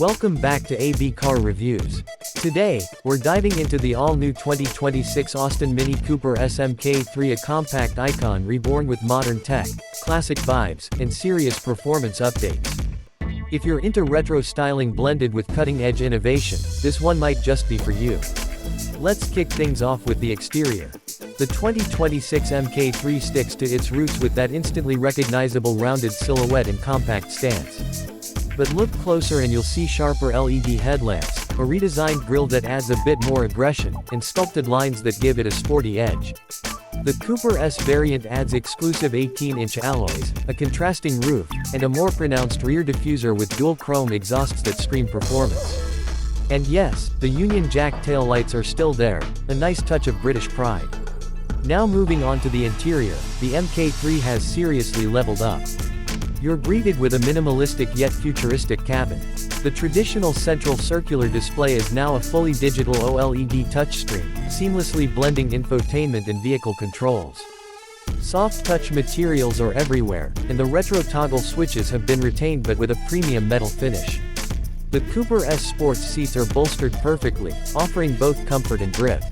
Welcome back to AB Car Reviews. Today, we're diving into the all-new 2026 Austin Mini Cooper Mk3, a compact icon reborn with modern tech, classic vibes, and serious performance updates. If you're into retro styling blended with cutting-edge innovation, this one might just be for you. Let's kick things off with the exterior. The 2026 Mk3 sticks to its roots with that instantly recognizable rounded silhouette and compact stance. But look closer and you'll see sharper LED headlamps, a redesigned grille that adds a bit more aggression, and sculpted lines that give it a sporty edge. The Cooper S variant adds exclusive 18-inch alloys, a contrasting roof, and a more pronounced rear diffuser with dual chrome exhausts that scream performance. And yes, the Union Jack taillights are still there, a nice touch of British pride. Now moving on to the interior, the Mk3 has seriously leveled up. You're greeted with a minimalistic yet futuristic cabin. The traditional central circular display is now a fully digital OLED touchscreen, seamlessly blending infotainment and vehicle controls. Soft touch materials are everywhere, and the retro toggle switches have been retained but with a premium metal finish. The Cooper S Sports seats are bolstered perfectly, offering both comfort and grip.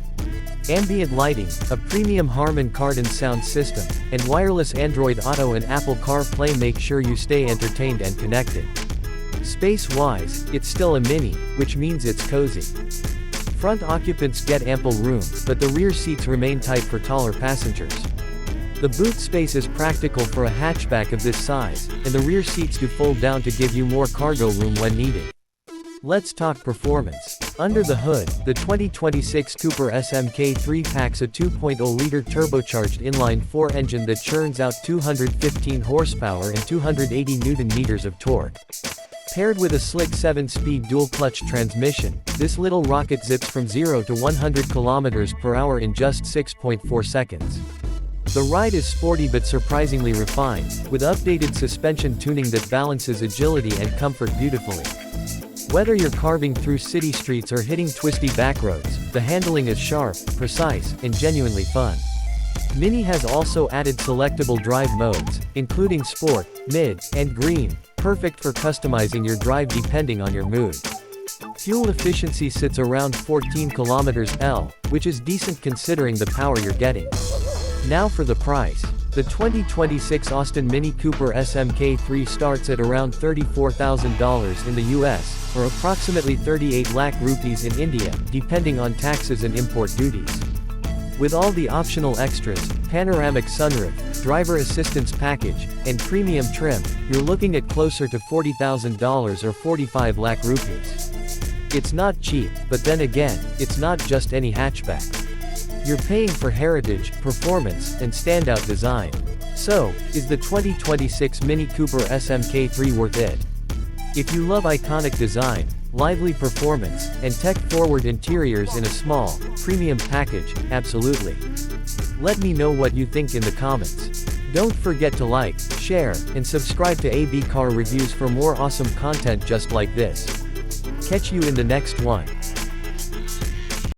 Ambient lighting, a premium Harman Kardon sound system, and wireless Android Auto and Apple CarPlay make sure you stay entertained and connected. Space-wise, it's still a Mini, which means it's cozy. Front occupants get ample room, but the rear seats remain tight for taller passengers. The boot space is practical for a hatchback of this size, and the rear seats do fold down to give you more cargo room when needed. Let's talk performance. Under the hood, the 2026 Cooper S Mk3 packs a 2.0-liter turbocharged inline-4 engine that churns out 215 horsepower and 280 Nm of torque. Paired with a slick 7-speed dual-clutch transmission, this little rocket zips from 0 to 100 km/h in just 6.4 seconds. The ride is sporty but surprisingly refined, with updated suspension tuning that balances agility and comfort beautifully. Whether you're carving through city streets or hitting twisty backroads, the handling is sharp, precise, and genuinely fun. Mini has also added selectable drive modes, including Sport, Mid, and Green, perfect for customizing your drive depending on your mood. Fuel efficiency sits around 14 km/h, which is decent considering the power you're getting. Now for the price. The 2026 Austin Mini Cooper S Mk3 starts at around $34,000 in the US, or approximately 38 lakh rupees in India, depending on taxes and import duties. With all the optional extras, panoramic sunroof, driver assistance package, and premium trim, you're looking at closer to $40,000 or 45 lakh rupees. It's not cheap, but then again, it's not just any hatchback. You're paying for heritage, performance, and standout design. So, is the 2026 Mini Cooper S Mk3 worth it? If you love iconic design, lively performance, and tech-forward interiors in a small, premium package, absolutely. Let me know what you think in the comments. Don't forget to like, share, and subscribe to AB Car Reviews for more awesome content just like this. Catch you in the next one.